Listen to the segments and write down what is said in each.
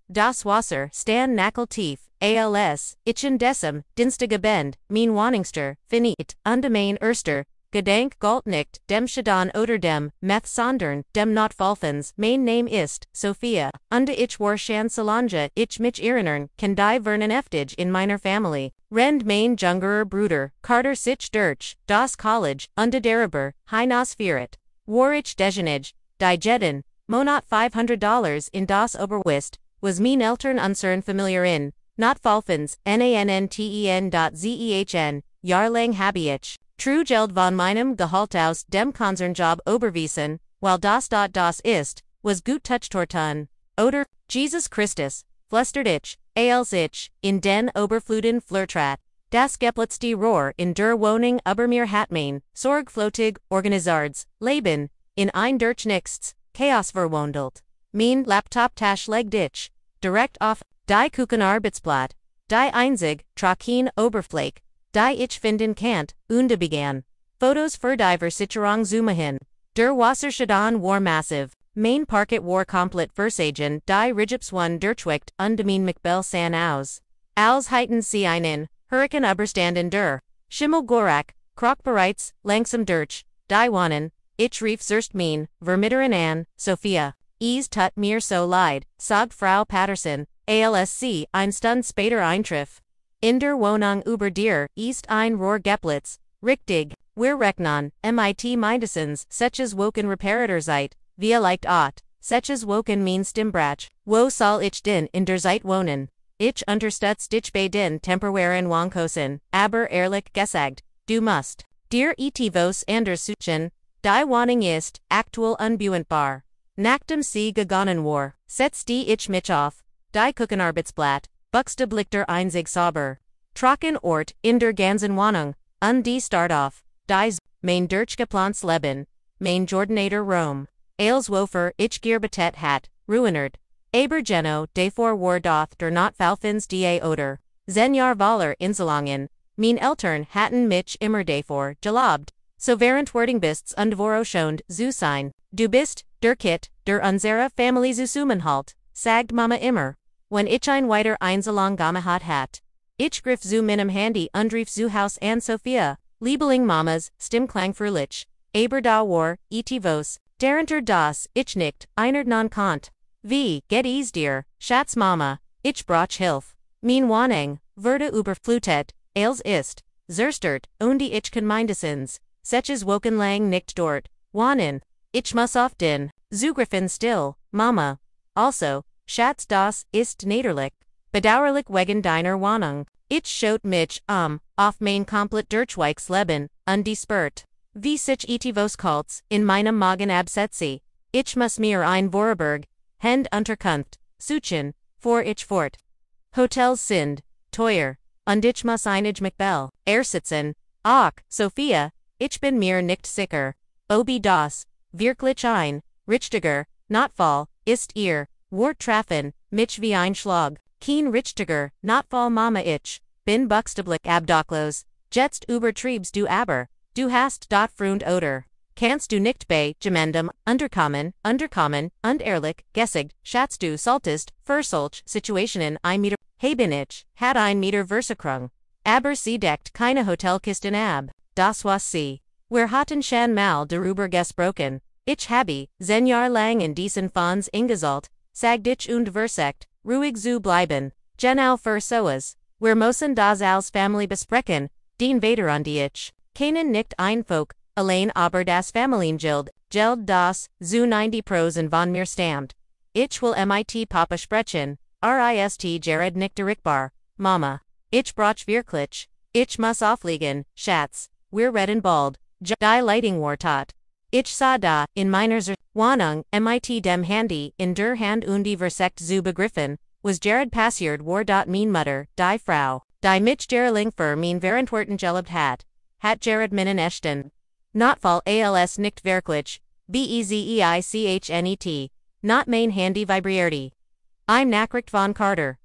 das Wasser, stan Nackel tief, als, ichen Decem, dienstige Bend, mein Woningster, finit, undemain Erster, Gedenk galt nicht, dem Schadan oder dem, Meth sondern, dem Notfallfonds, mein Name ist, Sophia, und ich war schon Solange, ich mich erinnern, kann die Vernen Eftige in meiner Familie, rend mein jüngerer Bruder, Carter sich durch, das College, und darüber, hinaus führt, war ich dejenige, die jeden, Monat $500 in das Oberwist, was mein Eltern unseren familiar in, Notfallfonds, nanten.zehn, Jahrlang habe ich. True Geld von meinem Gehalt aus dem Konzernjob überwiesen, weil das ist, was gut Touchtortun. Oder, Jesus Christus, flüstert ich, als ich, in den Oberfluten flirtrat, das gepletzte Rohr in der Wohnung über mir hat mein, sorgfältig, organisards, Leben, in ein durch nichts, Chaos verwandelt. Mein Laptop-Tasch legt ich, direkt auf, die Kuchenarbeitsblatt, die einzig, trocken Oberfläche, die ich finden kannt, und begann. Fotos für die Versicherung zoomen. Der Wasserschaden war massiv. Mein Parket war komplett versagen, die Rigips one durchwickt, und mein McBell san aus. Als heiten sie einen, Hurricane überstanden der. Schimmel Gorak, Krok bereits, langsam durch, die wohnen, ich rief zuerst mein, Vermieterin an, Sophia. Es tut mir so leid, sagt Frau Patterson, ALSC, ein Stund später eintriff. In der Wohnung über dir ist ein Rohr geplitzt, richtig, wir rechnen, mit mindestens, solches Woken Reparator seid, vielleicht solches Woken mein Stimmbrach, wo soll ich denn in der Zeit wohnen? Ich unterstützt dich bei den temporären Wohnkosten, aber ehrlich gesagt, du musst dir etivos anders suchen, die Wohnung ist, aktuell unbewohnbar. Nachdem sie gegangen war, setzt die ich mich auf, die Kuchenarbeitsblatt, buxteblichter einzig sauber. Trocken Ort in der ganzen Wohnung, und die start auf, die mein durchgeplants Leben, mein Jordanator Rom, als wofer ich gearbetet hat, ruinert. Aber Geno, davor war doth der Notfallfonds da oder, Jahr Waller Inselungen, mein Eltern hatten mich immer davor gelobt, so während Wordingbists und Voroschond zu sein. Du bist, der Kit, der unsere Familie Zusammenhalt, sagt Mama immer. Wenn ich ein weiter Einzelung gemacht hat. Ich griff zu meinem Handy und rief zu Haus an Sophia, Liebeling Mamas, Stimmklang fröhlich. Aber da war, etivos, darunter das, ich nicht, einer non kant. Wie, geht es dir, Schatz Mama, ich brauch Hilf. Mein Wohnung, wurde überflutet, als ist, zerstört, und die ich kann mindestens, solches Wokenlang nicht dort, wohnen. Ich muss auf den, Zugriffen still, Mama. Also, Schatz das ist natürlich, bedauerlich wegen deiner Wohnung. Ich schaut mich, auf mein komplett durchweichs Leben, undespert. Wie sich etivos Kults, in meinem Magen absetze. Ich muss mir ein Vorarlberg, Hand Unterkunft, suchen, vor ich fort. Hotels sind, teuer, und ich muss einig McBell, sitzen. Ach, Sophia, ich bin mir nicht sicher. Obi das, wirklich ein, richtiger, Notfall, ist ihr. Wort trafen, mich wie ein Schlag, kein richtiger, Notfall Mama ich, bin buxteblick abdocklos, jetzt übertriebst du aber, du hast dot Freund oder, kannst du nicht bei, gemendem, unterkommen, und ehrlich, gessig, schatz du solltest, für solch Situationen ein Meter, bin ich, hat ein Meter Versakrung, aber sie deckt keine Hotelkisten ab, das was sie, wir hatten schon mal darüber gesprochen, ich habe, Jahr lang in diesen Fonds ingezahlt, sagt ich und versekt, ruhig zu bleiben, genau für soas, wir müssen das als Familie besprechen, den Vater und ich, keinen nicht ein Folk, allein aber das Familiengeld, das, zu 90% von mir stammt. Ich will mit Papa sprechen, rist Jared nicht erreichbar, Mama. Ich brauch wirklich, ich muss auflegen, Schatz, wir reden bald, die Leitung war tot. Ich sah da, in meiner Wohnung, mit dem Handy, in der Hand und die Versekt zu begriffen, was Jared passiert war dot mein Mutter, die Frau, die mich Gerling für mein Verantworten gelebt hat Jared meinen echten. Notfall als nicht wirklich, bezeichnet, not mein Handy vibrierte. I'm Nachricht von Carter.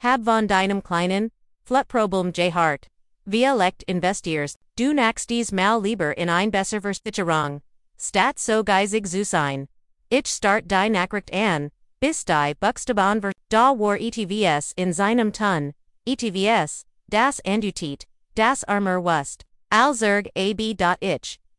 Hab von deinem kleinen, Flutproblem Hart. Via lect investiers, du nächstes mal lieber in ein besser Versicherung. Stat so geizig zu sein. Ich start die Nachricht an, bis die Buxteban ver da war etvs in seinem Tun, etvs, das Andutit, das Armer wust, Alzerg ab.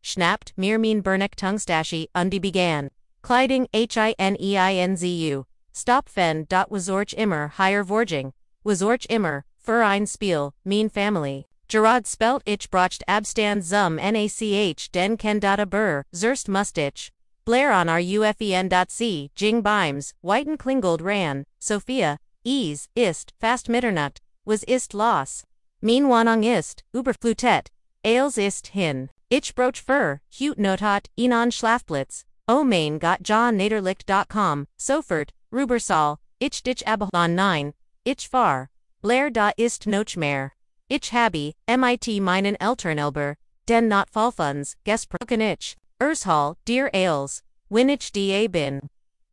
Schnappt mir mein Bernechtungstasche und began. Kleiding hineinzu. Stopfen wazorch immer higher vorging. Wazorch immer, für ein Spiel, mein Familie. Gerard spelt ich brocht abstand zum nach den Kendata Burr, Zerst Mustich. Blair on rufen.c, Jing Bimes, Whiten Klingold ran, Sophia, ist, fast Mitternacht, was ist los. Mein Wanang ist, Überflutet, Ailes ist hin. Ich broch für, Hut notat, Enon Schlafblitz, O mein Gott ja Naderlicht.com, Sofort, Rubersal, ich dich Abelon 9, ich far, Blair da ist noch mehr. Ich habe, mit meinen Eltern elber, den Notfallfonds, gesprochen ich, Hall, dir Ailes, wenn ich da bin.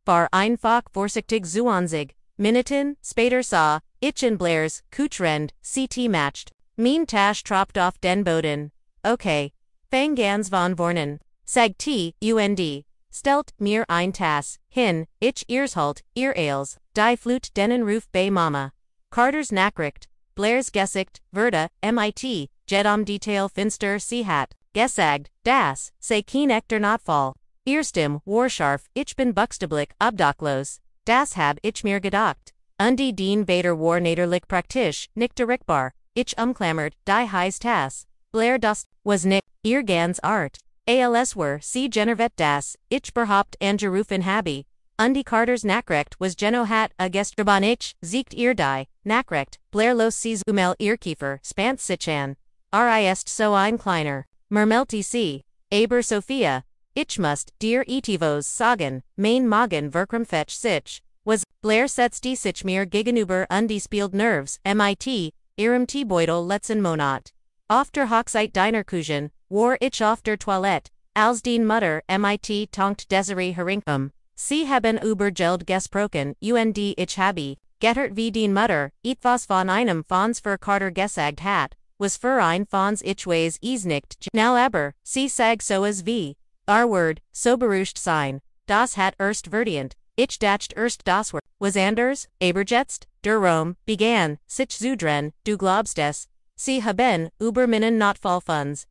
War einfach vorsichtig zuanzig, Minuten, später sah, ich in Blairs, Kuchrend, CT matched, mein Tasch troppt auf den Boden. Okay. Fang ganz von vornen. Sag t, und. Stelt mir ein Tas, hin, ich Earshalt, ihr Ailes, die Flut denen Ruf bei Mama. Carter's Nachricht, Blairs Gesicht, Verda, mit, Jedom Detail Finster Seehat, Gesagd, das, sei kein echter Notfall. Erstim, Warscharf, ich bin buxteblick, obdachlos, das hab ich mir gedacht. Undi den Vader war naderlich praktisch, nicht direktbar, ich umklammert, die heiß Tas. Blair das, was nicht, ihr ganz Art. Als were, sie Genervet das, ich berhaupt angerufen habe. Undi Carter's Nachricht was Geno hat a Gestrabon ich, siegt ihr die, Nachricht, Blair los sees ihr Kiefer, spant sichan. Ist so ein kleiner. Mermelti c. Aber Sophia, ich must, dir etivos sagen, mein Magen verkram fetch sich, was, Blair setzt die sich mir gegenüber undi spielt nerves, mit, ihrem Teebeutel letzten Monat. After Hochzeit deiner Kuchen, war ich auf der Toilette, als den Mutter mit tonkt Desiree Herinkum. Sie haben über Geld gesprochen, und ich habe, gettert wie den Mutter, etwas von einem Fonds für Carter gesagt hat, was für ein Fonds ich weiß nicht, now aber, sie sag so as wie. Word, so beruhigt sein, das hat erst verdient, ich dacht erst das Wort, was anders, aber jetzt, der Rom, began, sich zudren, du glaubst es. Sie haben, über meinen Notfallfonds,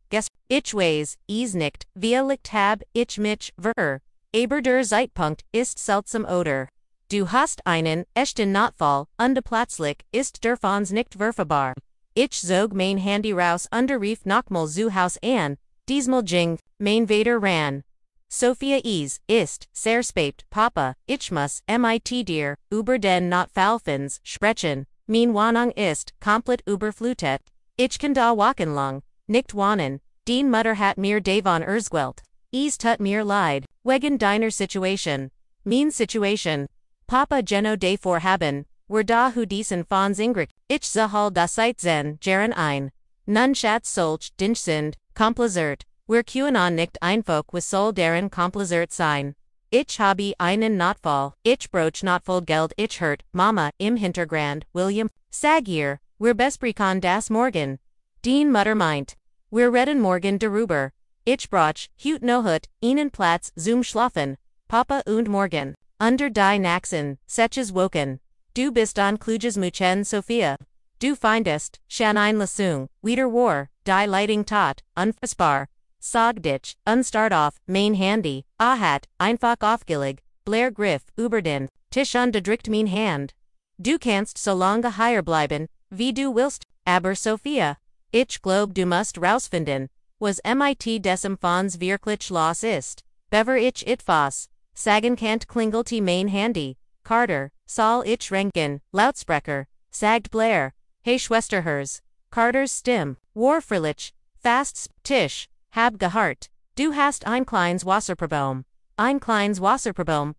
ich weiß, nicht, wie liegt hab, ich mich, ver. Aber der Zeitpunkt ist seltsam oder. Du hast einen, echten Notfall, und plötzlich ist der Fonds nicht verfügbar. Ich zog mein Handy raus und rief nochmal zu Haus an, diesmal ging, mein Vater ran. Sophia ist, sehr spät, Papa, ich muss, mit dir, über den Notfallfonds, sprechen, mein Wohnung ist, komplett überflutet. Ich kann da walken lang, nicht wohnen, den Mutter hat mir davon erzählt. Tut mir leid, wegen deiner Situation. Mein Situation. Papa Geno davor haben, wir da hu diesen Fonds ingricht, ich zahal das seit zen, jaren ein. Nun schatz solch, dinch sind, komplizert, wir QAnon nicht einfach was soll deren komplizert sein. Ich habe einen Notfall, ich broch Notfall Geld ich hört, Mama, im Hintergrund, William, sag ihr, wir besprechen das morgen. Den Mutter meint, wir reden morgen darüber. Ich broch, hut no hut, ihnen Platz zum Schlafen, Papa und morgen. Under die Naxen, seches woken. Du bist an kluges Muchen Sophia. Du findest, shan ein Lasung, wieder war, die Leitung tot, unfassbar. Sag dich, unstart off, mein Handy, hat, einfach aufgelegt, Blair Griff, über den, Tisch unterdrückt mein Hand. Du kannst so lange hier bleiben, wie du willst, aber Sophia. Ich glaub du musst rausfinden, was mit dessen Fonds wirklich los ist. Bever ich etwas, sagen kannt klingelte mein Handy, Carter, soll ich renken, Lautsprecher, sagt Blair, hey Schwesterherz, Carter's Stimme, war frillig, fast, Tisch, hab gehart, du hast ein kleines Wasserproblem,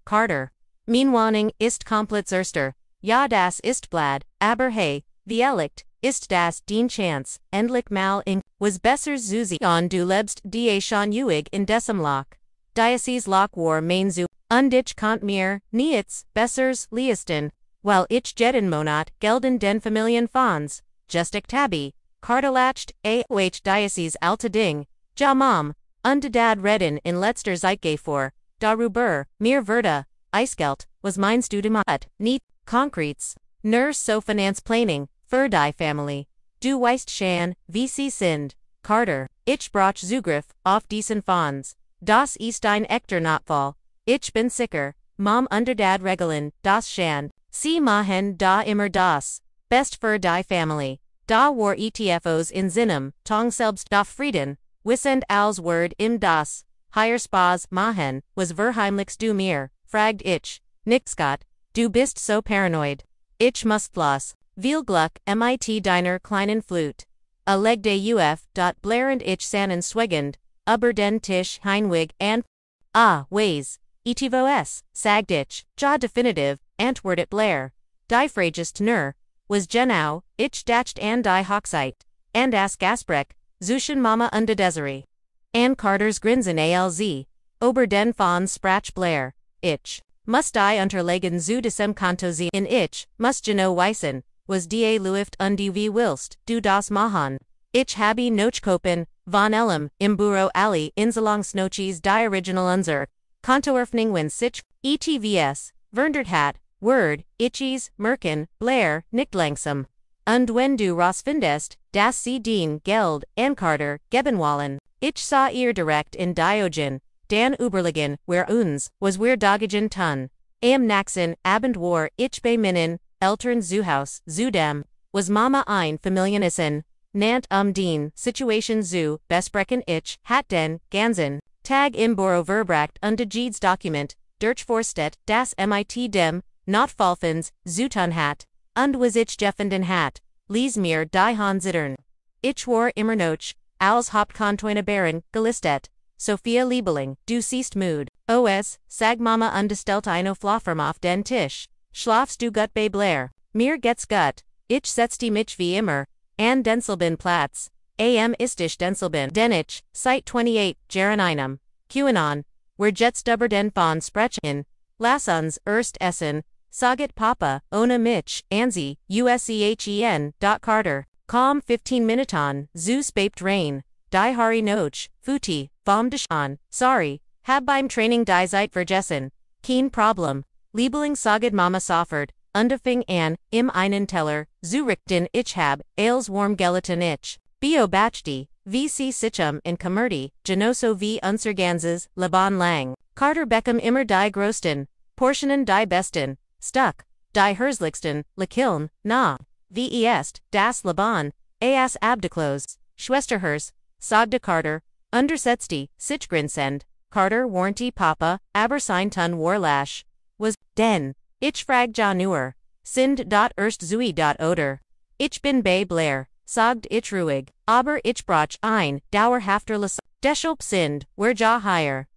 Carter. Mein Wohnung ist komplett zerstört, ja das ist blad, aber hey, wie ist das den Chance, endlich mal in, was besser Susi on du lebst die schon uig in diesem Loch. Diocese Loch war mein zu, und ich konnt mir, nichts, bessers, leisten, weil ich jeden Monat gelden den Familienfonds, just ich habe, Kartelacht, Diocese alte Ding, ja Mom, und dad reden in letzter Zeit vor, darüber, mir Verda, Eiskelt, was mein Studimat, nicht, concretes, so finance planning, für die Family. Du weißt schon, wie sie sind, Carter. Ich brauch Zugriff auf diesen Fonds. Das ist ein echter Notfall. Ich bin sicher, Mom und Dad regeln das schon. Sie machen da immer das. Best für die Family. Da war ETFOs in Sinnum, Tong selbst da Frieden, wissend als Word im das. Higher Spas machen, was verheimlichst du mir, fragt ich. Nicht Scott, du bist so paranoid. Ich muss los. Viel Gluck, mit deiner kleinen Flute. A leg de uf. Blarend ich sannen swegend, über den Tisch Heinwig and ways. Etivos, sagt ich, ja definitive, antwortet Blair. Die Fragest nur, was genau, ich dacht an die Hochzeit. And as Gasprecht, Zuschen Mama und Desiree. An Carter's Grinsen alz. Ober den Fonds sprach Blair. Ich. Muss die unterlegen zu diesem Konto sie in ich, muss genau wissen, was die Luft und wie willst, du das machen. Ich habe Nochkopen, von Elm, im Büro alle Inselungsnoches die Original unser. Kontoeröffnung wenn sich, ETVS, verndert hat, Word, Itchies, Merken, Blair, nicht langsam. Und wenn du rausfindest, dass sie den Geld, an Carter, geben wollen. Ich sah ihr direkt in Diogen, dan Überlegen, wer uns, was wir Dogagen tun. Am Naxen, Abend war, ich bei Minen, Eltern Zuhaus, Zudem, was Mama ein Familienissen, nant den, Situation zu, besprechen ich, hat den, ganzen, Tag im Büro verbracht und Jeeds Dokument, durchforstet, das mit dem, Notfallfonds, zutun hat, und was ich jeffenden hat, lies mir die Han zittern. Ich war immer noch, als Hauptkontoine Baron, gelistet, Sophia Liebeling, du siehst mood, os, sag Mama undestellt eine Flofferm auf den Tisch, schlafst du gut bei Blair, mir geht's gut, ich setz mich wie immer, an Denselben Platz, ist ich Denselben, denn ich, Site 28, Jahre einem, QAnon, wer jetzt über den Fonds sprechen, lass uns erst essen, saget Papa, ohne mich, Anzi, USEHEN. Carter, calm 15 Minuten, Zeus babt rain, die Hari Noch, Futi, vom Deshan, sorry, hab beim Training die Zeit vergessen, kein Problem, Liebeling saget Mama soffert, undefing an, im einen Teller, zurichten ich hab, als warm gelatin ich, bio bachti, wie sie sichum in Commerti, genoso wie unser ganzes, Laban lang, Carter Beckham immer die Grosten, Portionen die Besten, Stuck, die Herzlichsten, Lekiln, na, wie est, das Laban, as Abdeklos, Schwesterhers, sagte Carter, undersetzte, Sichgrinsend, Carter warranty Papa, aber sein Tun Warlash, was, den, ich frag Januar, sind erst zui oder. Ich bin bei Blair, sagt ich ruhig, aber ich brauch ein, dauerhafter Les, deshalb sind, wer ja higher.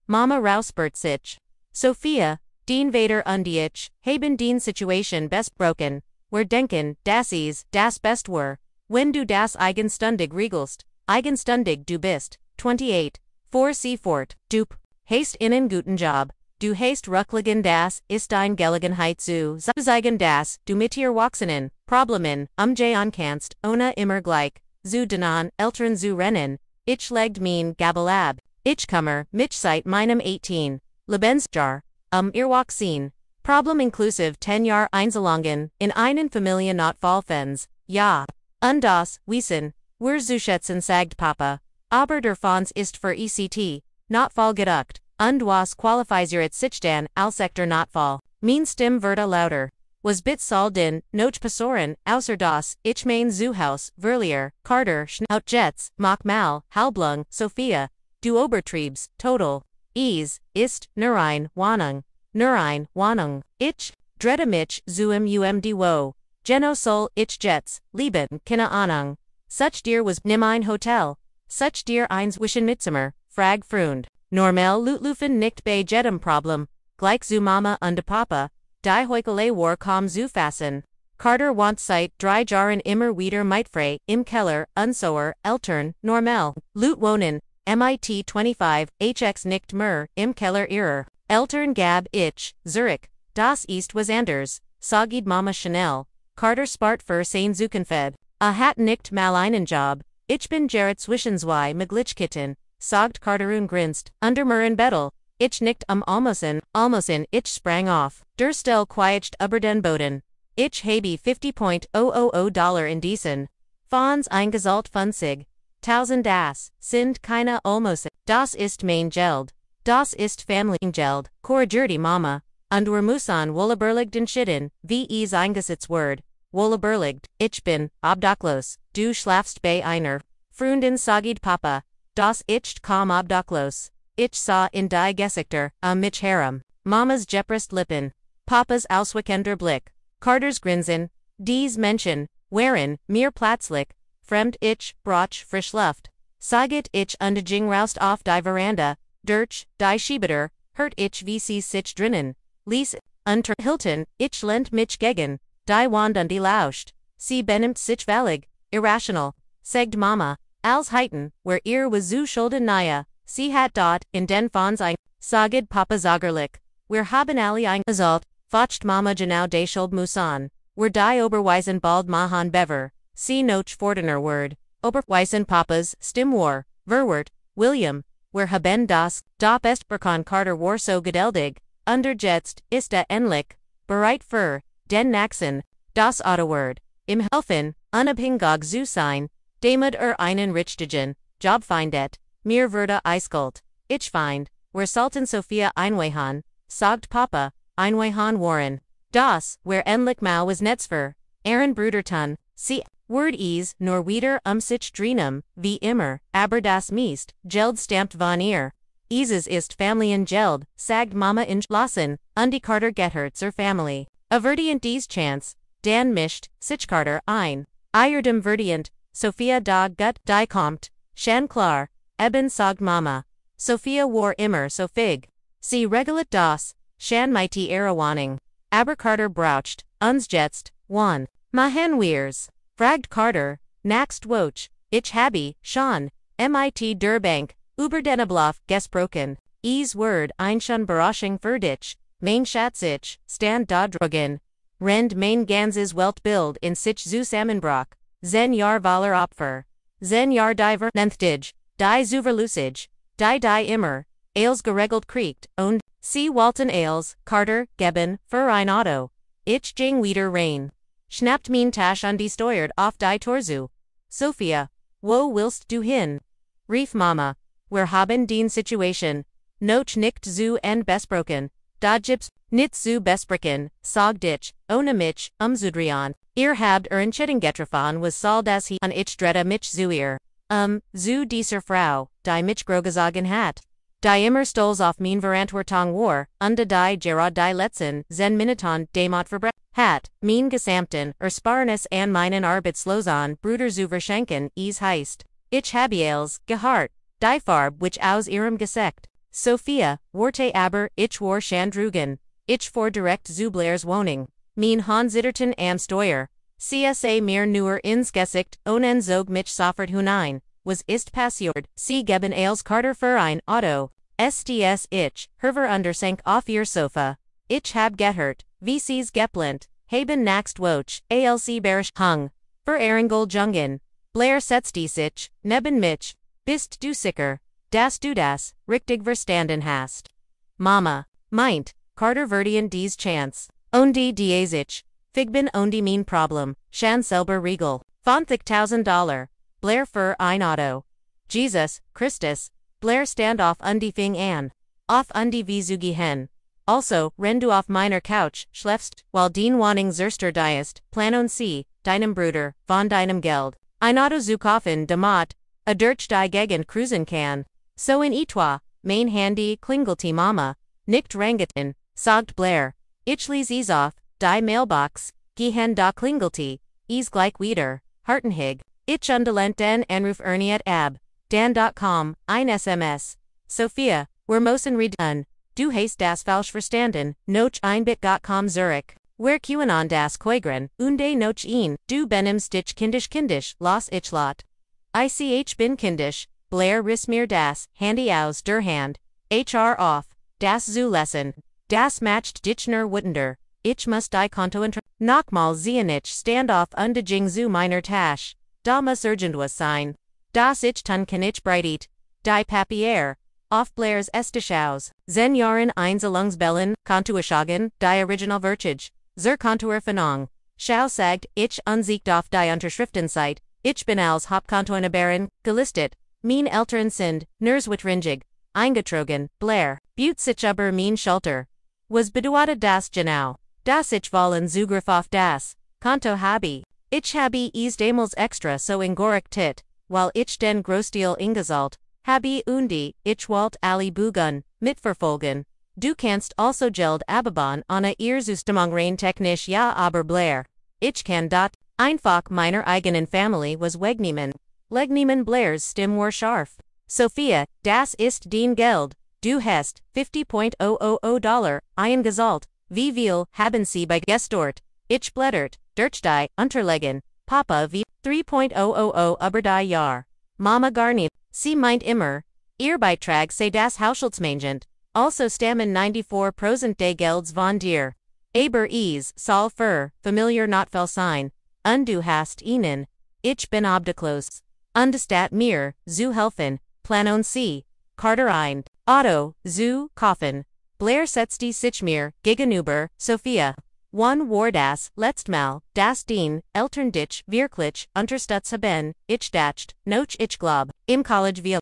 Mama rausbert sich. Sophia, den Vader und ich, haben den Situation best broken, wer denken, das ist, das best were, wenn du das eigenstundig regelst, eigenstundig du bist, 28, 4 C fort, dup, hast einen guten Job. Du hast Ruckligen das, ist ein Gelegenheit zu zeigen das, du mit ihr wachsenen, Problemen, umgehen kannst, ohne immer gleich, zu denan, Eltern zu rennen, ich legd mein Gabelab, ich kummer, mich seit meinem 18, Lebensjahr, ihr wachsen, Problem inklusive 10 Jahr Einzelungen, in einen Familie Notfallfonds, ja, und das, wissen, wir zu schätzen sagt Papa, aber der Fonds ist für ECT, Notfall geduckt. Und was qualifiziert sich dann als echter Notfall, mein Stimme wurde lauter, was bit soll den, noch passoren, außer das, ich mein Zuhaus, Verlier, Carter, Schnaut Jets, Mach mal, Halblung, Sophia, du Obertriebs, total, ist, nur ein Wohnung, ich, drette mich, zum wo, Geno soll, ich Jets, lieben, keine Ahnung, such dir was, nimm ein Hotel, such dir eins wischen Mitzimmer, frag Frund. Normal Lutlufen nicht bei jedem Problem, gleich zu Mama und Papa, die Heukele war kaum zu fassen. Carter want seit 3 Jahren immer wieder mitfrei, im Keller, unsoer, Eltern, normal, Lut wohnen, mit 25, hx nicht mehr, im Keller ihrer, Eltern gab ich, Zurich, das ist was anders, sagid Mama Chanel, Carter spart für sein Zukunfed, hat nicht mal einen Job, ich bin Gerrit zwischen zwei Maglichkitten. Sagt Carterun grinst, under Bettel, Ich nicht almosen, ich sprang off. Der Stelle quietscht über den Boden. Ich habe $50,000 in diesen Fonds eingezahlt von sich. Tausend das sind keine almosen. Das ist mein Geld. Das ist Familiengeld. Korrigierte Mama. Und wir müssen wohlüberlegt entschieden, wie es eingesetzt wird. Wohlüberlegt. Ich bin obdachlos. Du schlafst bei einer Freundin, sagte Papa. Das ist kaum obdachlos. Ich sah in die Gesichter, mich herum. Mamas gepresst Lippen. Papas ausweichender Blick. Carters Grinsen. Dies Menschen, waren, mir plötzlich, fremd ich, brach frisch Luft. Saget ich undiging raust auf die Veranda, durch, die Schiebeter, hört ich wie sie sich drinnen. Lies, unter Hilton, ich lehnt mich gegen, die Wand und die lauscht. Sie benimmt sich völlig, irrational, sagt Mama, als heiten, where ihr was zu schulden nahe, sie hat dort, in den Fonds ein, saget Papa zagerlich, wir haben alle eingezahlt, focht Mama genau de schuld musan, wir die Oberweisen bald mahan bever, sie noch fortner word, Oberweisen Papas, stim war, verwort, William, wir haben das, best Berkan Carter war so geduldig, unterjetzt, ist endlich, bereit für, den Naxen, das Autoword, im Helfen, unabhängig zu sein, damit einen richtigen, Job findet, mir würde eiskalt, ich find, wir sollten Sophia einweihan, sagt Papa, einweihan waren. Das, where endlich mal was Netzver, Bruder tun, sie, word nur wieder sich drenum, wie immer, aber das meist, Geld stammt von ihr. Ises ist Familiengeld, sagt Mama in Lassen, und die Carter Gethert zur Family. Avertient dies Chance, Dan mischt, sich Carter ein. Dem verdient, Sophia da gut, die kommt, Shan klar, eben sagt Mama. Sophia war immer so fig. Sie regelet das, Shan mighty Warning. Aber Carter braucht, uns jetzt, one. Mahen weirs. Fragt Carter, naxt woch, ich habe, schon, mit der Bank, über den Ablauf gesprochen. Word ein schon Berachung für dich, mein Schatzich, stand da drogen. Rend mein ganzes Weltbild in sich zusammenbrach. Zen Jahr Valer Opfer. Zen Jahr Diver Nenthdig, die Zuverlusig, die immer, Ailes geregelt kriegt, und, sie Walton Ailes, Carter, geben, für ein Auto. Ich ging wieder rein. Schnappt mein Tasch und die steuert auf die Torzu. Sophia, wo willst du hin? Rief Mama, wir haben den Situation, noch nicht zu besprochen, da gibt's nicht zu besprechen, sagt ich, ohne mich, Zudrian. Ihr habt Entschieden getroffen was soll das hier an ich drette mich zu ihr. Zu dieser Frau, die mich grogesagen hat. Die immer stolz auf mein Verantwortung war, und die Gerard die letzten, zen Minuton demot verbrecht hat, mein gesamten, Ersparnis an meinen Arbeitslosen Bruder zu verschenken, heißt. Ich habe als, gehart, die Farbe which aus ihrem Gesekt. Sophia, warte aber, ich war Chandrugen. Ich vor direkt zu Blairs Wohnung. Mein Hansitterton am Steuer. CSA mir nur ins Gesicht, ohnen zog mich sofort hinein. Was ist passiert, sie geben als Carter für ein Auto. STS ich, herver undersank auf ihr Sofa. Ich hab gehört, wie sie's geplint, haben naxt woch, ALC berisch hung. Für Erengol Jungen. Blair setzt die sich, neben mich. Bist du sicher, dass du das, richtig verstanden hast? Mama, meint, Carter verdient dies Chance. Ondi diezich. Figbin ondi mein Problem, Shan selber Regal. $50,000. Blair für ein Auto. Jesus, Christus, Blair stand auf undi fing an. Auf undi wie hen. Also, wenn du auf meiner Couch schläfst, while den Wohnung zerster diest, planon sie, deinem Bruder, von deinem Geld. Ein Auto zu kaufen damit, durch die Gegend cruisen kann. So in etwa, mein Handy klingelte Mama, nicht rangetin, sagt Blair. Ich lies es auf, die Mailbox, gehen da klingelte, gleich wieder, hartenhig. Ich undelent den Anruf erniet ab, dan.com, ein SMS. Sophia, wir müssen reden, du hast das falsch verstanden, noch ein bit.com Zurich. Wer QAnon das Koigren, unde noch ein, du benimmst dich kindisch, los ich lot. Ich bin kindisch, Blair riss mir das, Handy aus der Hand, HR off, das zu lesen. Das macht dich nur wütender, ich muss die Konto nochmal sehen ich stand auf undiging zu meiner Tasch, da muss irgendwas sein. Das ich tun kann ich breitet, die Papier, auf Blairs Estischaus, zen Jahren Einzelungsbellen, Kontuaschagen, die Original Vertige, zur Kontuerfindung, Schau sagt, ich unsiegt auf die Unterschriftenzeit, ich bin als Hauptkontoinhaberin, gelistet, mein Eltern sind, Nerswittringig, eingetrogen, Blair, Butte sich über mein Schulter. Was bedeutet das genau? Das ich wollen Zugriff auf das Konto habe. Ich habe es damals extra so ingerichtet, weil ich den Großteil ingezahlt habe und ich wollte alle Bugen mitverfolgen. Du kannst also Geld abheben ohne ihr Zustimmung rein technisch ja aber Blair. Ich kann dort einfach meiner eigenen Familie was wegnehmen. Legnehmen Blairs Stimme war scharf. Sophia, das ist dein Geld. Du hast $50,000 eingezahlt. Wie viel haben Sie bei gestort? Ich blättert, durch die Unterlegen. Papa wie 3,000 über die Jahr. Mama gar nicht. Sie meint immer. Ihr Beitrag sei das Haushaltsmangent. Also stammen 94% des Gelds von dir. Aber es soll für familiar Notfall sein. Und du hast ihnen. Ich bin obdachlos. Understat mir, zu helfen, planon sie. Carter ein. Otto, zu kaufen. Blair setzt die sich mir gegenüber, Sophia. One war das letztmal, das den Eltern dich wirklich unterstützt haben, ich dacht, noch ich glaub, im College wir.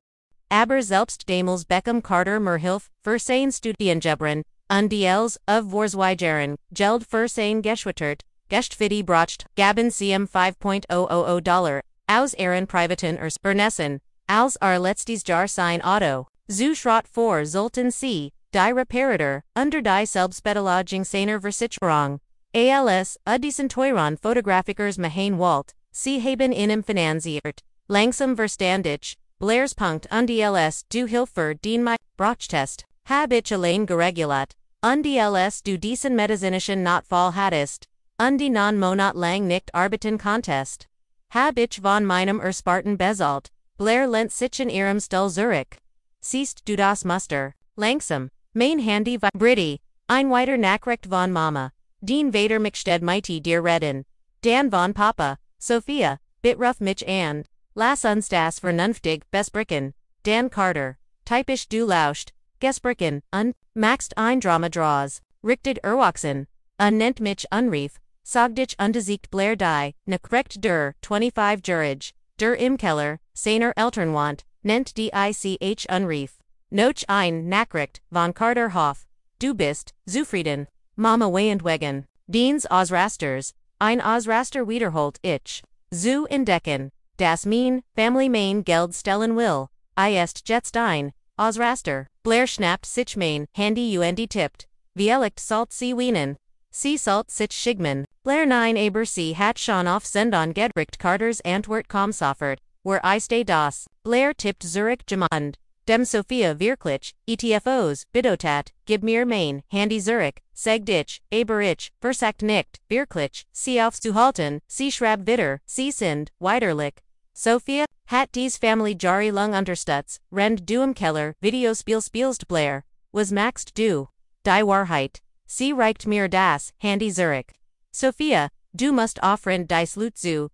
Aber selbst damals Beckham Carter mir Hilf, für sein Studiengebren, und die Els of Vorzweigeren, Geld für sein Geschwittert, Gestfidi bracht, gaben cm $5,000, aus Ehren privaten Bernessen, als letztes Jahr sein Auto, zu Schrott vor sollten sie, die Reparator, unter die Selbstbettelaging seiner Versicherung. Als, diesen teuren Fotografikers Mahain Walt, sie haben finanziert, langsam verstandig, Blairs Punkt und els du Hilfer den mein Brachtest, hab ich allein geregulat, und els du diesen medizinischen Notfall hattest, und die non-monat lang nicht arbeiten Contest. Hab ich von meinem Ersparten bezahlt, Blair lent sich in ihrem Stelle Zurich. Siehst du das Muster, langsam, mein Handy Britti, ein weiter Nachricht von Mama, den Vader Mixted Mighty dir reden, Dan von Papa, Sophia, bitruf mich and, Lass uns das vernünftig besprechen, Dan Carter, typisch du lauscht, gesprechen, und, maxed ein Drama draws, richtet erwachsen, nennt mich unrief, sagt dich undesiegt Blair die, nekrecht der 25 Jurage, der im Keller, seiner Eltern want, nennt die ich unrief. Noch ein Nachricht von Carter Hoff, du bist, zufrieden, Mama wegen, Dienst Ausrasters, ein Ausraster wiederholt ich, zu entdecken, das mein Family mein Geld stellen will, ist jetzt ein Ausraster, Blair schnappt sich mein Handy und tippt, Viellicht salt sie weinen, sie salt sich schigmen, Blair nein aber sie hat schon auf Sendon gedrückt Carters Antwort soffert, where I stay das, Blair tippt Zurich gemund, dem Sophia wirklich, ETFOs, bidotat, gib mir mein Handy Zurich, seg dich, aber ich, versagt nicht, wirklich, sie aufzuhalten, sie schreibt wieder, sie sind, weiterlich. Sophia, hat dies Family Jahre lang unterstützt, rend du im Keller, Videospiel spielst Blair, was maxed du. Die Wahrheit. Sie reicht mir das, Handy Zurich. Sophia, du musst offren dies Lut zu,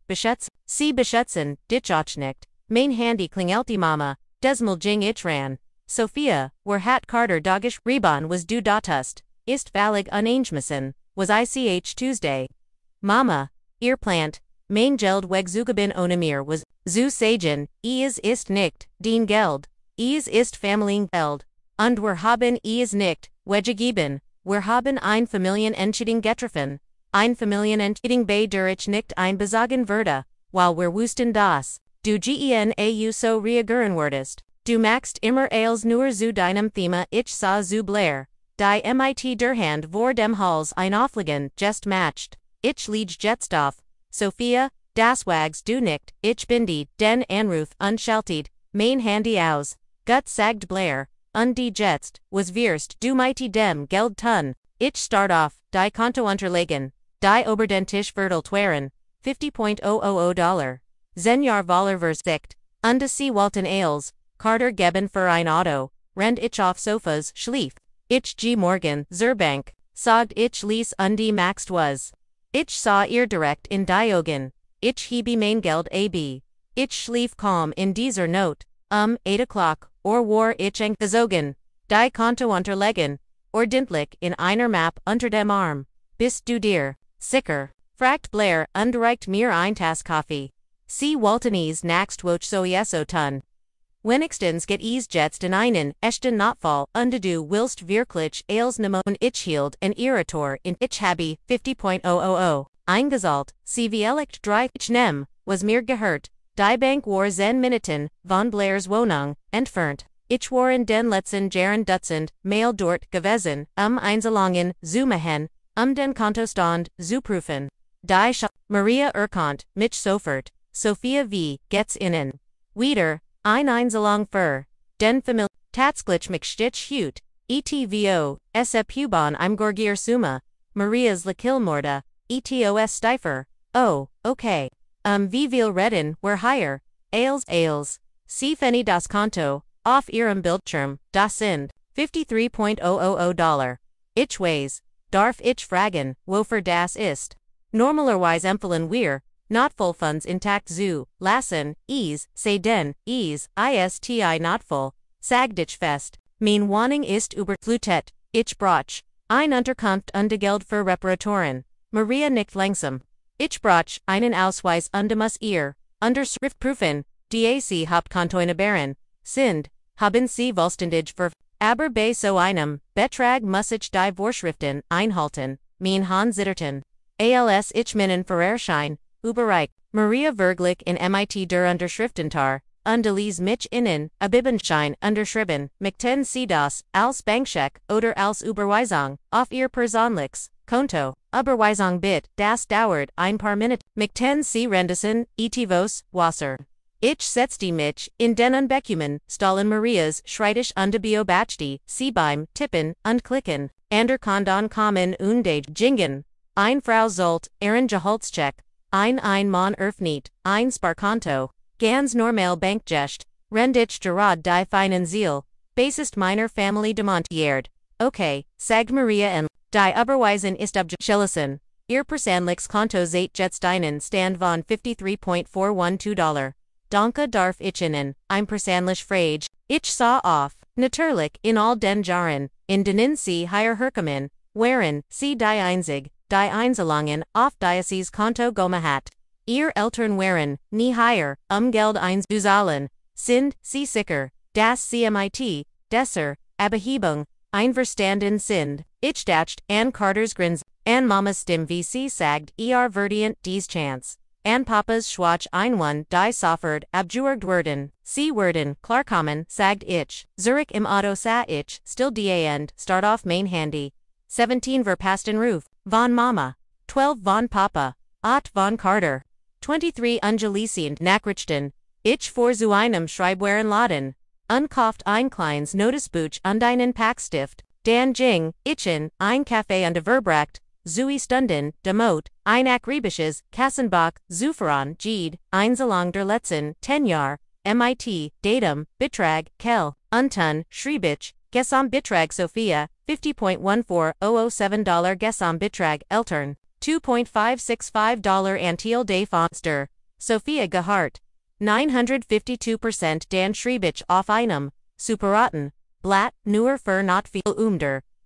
sie beschätzen, dich auch nicht. Mein Handy klingelt die Mama, desmal jing ich ran. Sophia, wer hat Carter dogisch Reban was du datust, ist völlig unangemessen, was ich Tuesday. Mama, ihr plant, mein Geld weg zugeben ohne mir was, zu sagen, es ist nicht, den Geld, es ist Familiengeld, und wir haben es nicht, weggegeben, wir haben ein Familienentscheidung getroffen, ein Familienentscheidung bei der ich nicht einbesagen würde, weil wir wussten das, du genau so reagieren würdest, du maxst immer als nur zu deinem Thema ich sah zu Blair, die mit der Hand vor dem Hals ein Auflegen just matched, ich lieg jetzt auf, Sophia, das wagst du nicht, ich bin die, den Anruf unschaltet, mein Handy aus, gut sagt Blair, und die jetzt, was wirst du mit dem Geld tun, ich start auf, die Konto unterlegen, die ober den Tisch verteilt werden, $50,000, Jahr Voller Versicht, und sie Walton Ailes, Carter geben für ein Auto, rend ich auf Sofas, schlief, ich G. Morgan, Zurbank, sagt ich ließ und die maxed was. Ich sah ihr direkt in die Augen, ich hebe mein Geld ab. Ich schlief calm in dieser Not, 8 o'clock, or war ich eng gezogen, die Konto unterlegen, or dintlich in einer Map unter dem Arm, bist du dir sicher, fragt Blair, underreicht mir ein Tass Kaffee. Sie wollten es nächst Woche so tun. Wenigstens get jetzt in einen echten Notfall du willst wirklich als Nemon ich hielt en Irritor in ich habe 50.000 eingezahlt, sie vielleicht drei ich nem, was mir gehört, die Bank war 10 Minuten von Blairs Wohnung entfernt. Ich war in den letzten Jahren Dutzend Mail dort gewesen, einzelungen zu machen, den Kontostand zu prüfen. Die Maria erkannt mich sofort, Sophia wie geht's Ihnen? Wieder, ein Einzelung für den Familie, tatsächlich mich stich hut, etvo, Huban im Gorgier Summa, Marias Lakilmorda, etos Steifer, oh, okay. Wie viel reden, were higher, Ailes, Sie Fenny das Konto, auf ihrem Bildschirm, das sind $53.000. Ich weiß, darf ich fragen, wofür das ist? Normalerweise empfehlen wir, Notfallfonds intakt zu lassen, sei denn, isti Notfall, sagt ich fest, mein Warning ist überflutet, ich brauch ein Unterkunft und Geld für Reparaturen. Maria nickt langsam. Ich brauch einen Ausweis und muss ihr, Unterschrift prüfen, DAC Hauptkontoine Bären, sind, haben Sie vollständig für, aber bei so einem Betrag muss ich die Vorschriften einhalten, mein Han zitterten. Als ich meinen Vererschein, überreich, Maria wirklich in mit der Unterschriftentar, ließ mich innen, Abibenschein unterschrieben, möchten Sie das, als Bankscheck oder als Überweisung, auf Ihr persönliches Konto, Überweisung bit, das dauert ein paar Minuten, möchten Sie rendesen, etivos, Wasser. Ich setzte mich in den Unbekumen, Stalin Marias Schreitisch und Beobachte, Sie beim Tippen und Klicken, kann kommen und jingen. Ein Frau sollt, ihren Gehaltscheck, ein Mann öffnet, ein Sparkonto, ganz normal Bankgeschäft, rendich gerad die Finanziell, basist meiner Familie demontiert. Okay, sagt Maria en, die Überweisen ist abgeschlossen, ihr persönliches Konto seit jetzt einen Stand von $53.412. Danke darf ich Ihnen, ein persönlich Frage, ich sah auf, natürlich, in all den Jahren, in denen Sie hier herkommen, waren, Sie die Einzelungen, auf Diocese Konto gemacht. Ihr Eltern waren, nie hier, Geld einzuzahlen, sind, Sie sicher, dass Sie mit, dieser, Abhebung, einverstanden sind, ich dacht, an Carter's Grins, an Mama's Stimme wie Sie sagt, verdient dies Chance. An Papa's Schwach einwan die sofort abgeurgt werden, Sie werden, klarkommen, sagt ich, Zurich im Auto sah ich, still end, start off main handy. 17 verpassten Ruf, von Mama. 12 von Papa. 8 von Carter. 23 ungelicient Nachrichten. Ich vor zu einem Schreibwaren Laden. Unkauft ein kleines Notizbuch und einen Packstift. Dan Jing, Ichen, ein Kaffee und Verbracht. Zui Stunden, Demot, ein akribisches, Kassenbach, Zuferan, Jede, Einzelung der letzten, 10 Jahre, mit, Datum, Betrag, Kel, Untun, Schriebich, Gesam Betrag Sophia, $50.14007 Gesam Betrag Eltern, $2.565 Anteil des Fonster, Sophia Gehart, 952% Dan Schriebich auf einem, Superaten, Blatt, nur für not viel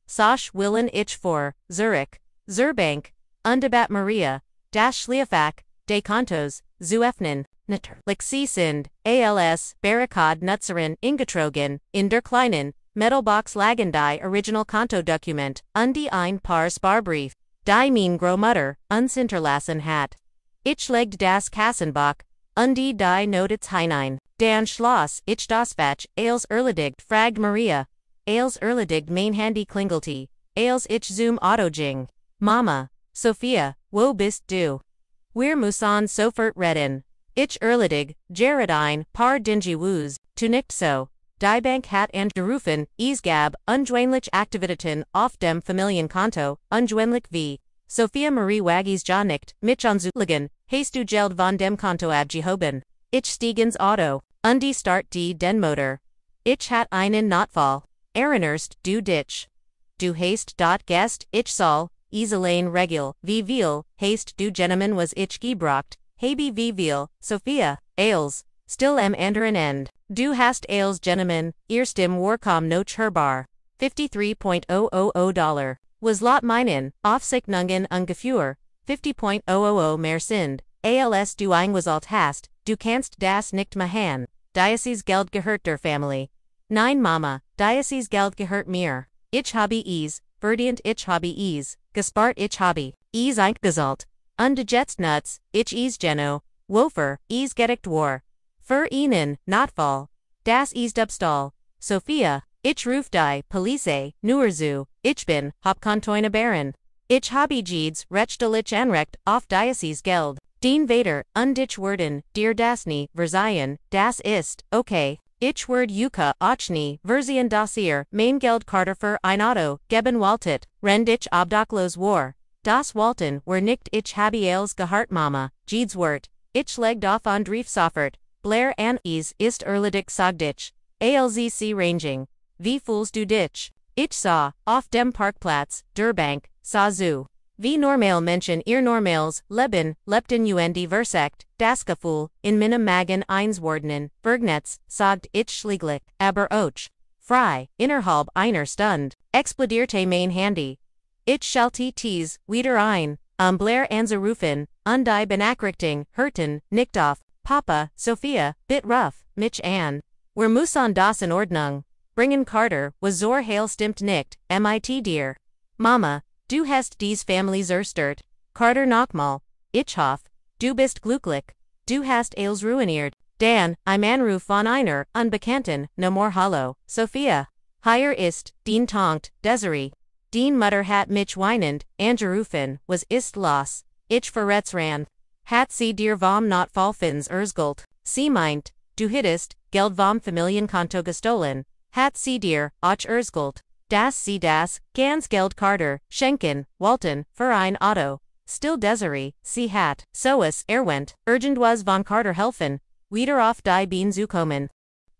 Sosch willen ich vor, Zurich, Zurbank, Undebat Maria, Das Schliefach, De Kontos, Zuöffnen, Natürlich Sie sind, als, Barricade Nutzerin, Ingetrogen, in der kleinen, Metalbox lagen die Original Kontodokument, die ein paar Sparbrief, die mein Großmutter, uns hinterlassen hat. Ich legte das Kassenbach, die Notiz hinein, dann schloss ich das Fach, als erledigt, fragt Maria, als erledigt mein Handy klingelte, als ich zum Auto ging. Mama, Sophia, wo bist du? Wir müssen sofort reden. Ich erledig, Jared ein paar dingy woos, tu nicht so. Die Bank hat angerufen, es gab ungewöhnliche Aktivitäten auf dem Familienkonto, ungewöhnlich wie. Sophia Marie Waggies ja nicht, mich anzuliegen, hast du Geld von dem Konto abgehoben. Ich stieg ins Auto, die start den Motor. Ich hat einen Notfall. Erinnerst du dich? Du hast dort gest, ich soll, Iselaine Regil, wie viel, hast du Gentleman was ich gebraucht, habe wie viel, Sophia, Ailes, still am anderen End. Du hast als Gentleman, erstem Warkom noch hörbar. $53,000. Was lot meinen, Aufzeichnungen ungefähr, 50,000 mehr sind, als du eingesalzt hast, du kannst das nicht machen. Diocese Geld gehört der Familie. Nein Mama, Diocese Geld gehört mir. Ich habe es, verdient ich habe es, gespart ich habe es eingesalzt. Und jetzt nuts, ich es geno, wofür, es gedeckt war. Für ihnen, Notfall. Das ist Diebstahl. Sophia, ich ruf die Polizei, nur zu, ich bin, Hauptkantoine Baron. Ich habe jedes rechtlich Anrecht auf Diocese Geld. Den Vater, und ich werden, dir das nie, verzeihen, das ist, okay. Ich werd Yuka ochni, verzien das mein Geld Carter für ein Auto, geben waltet, rend ich obdachlos war. Das Walten were nicht ich habe als gehart Mama, jedes Wort. Ich legd auf und rief sofort, Blair an es ist erledigt sagdich. Alzc ranging. Wie fühlst du dich? Ich sah, auf dem Parkplatz, der Bank, sah zu. Wie normal Menschen ihr normals Leben, lebten und versekt, das Gefühl, in meinem Magen einswordenen, Bergnetz, sagt ich schlieglich, aber auch. Frei, innerhalb einer Stund, explodierte mein Handy. Ich schalte tees, wieder ein, Blair anzurufen, und die Benachrichtigung, hörten, nicht auf, Papa, Sophia, bit rough, mich an. Wir müssen das in Ordnung bringen Carter, was zur Heil stimmt nicht, mit dir. Mama, du hast dies Families erstört. Carter nochmal, ich hoff, du bist glücklich. Du hast als ruiniert. Dan, ein Anruf von einer Unbekannten, no more hallo, Sophia. Hier ist, den Tonkt, Desiree. Den Mutter hat mich weinend, angerufen, was ist los? Ich verrätsran. Hat sie dir vom Notfallfonds erzählt? Sie meint, du hittest, Geld vom Familienkonto gestohlen. Hat sie dir, auch erzählt? Dass sie das, ganz Geld Carter, schenken, Walten, für ein Auto. Still Desiree, sie hat, so's erwähnt, irgendwas von Carter helfen, wieder auf die Beine zu kommen.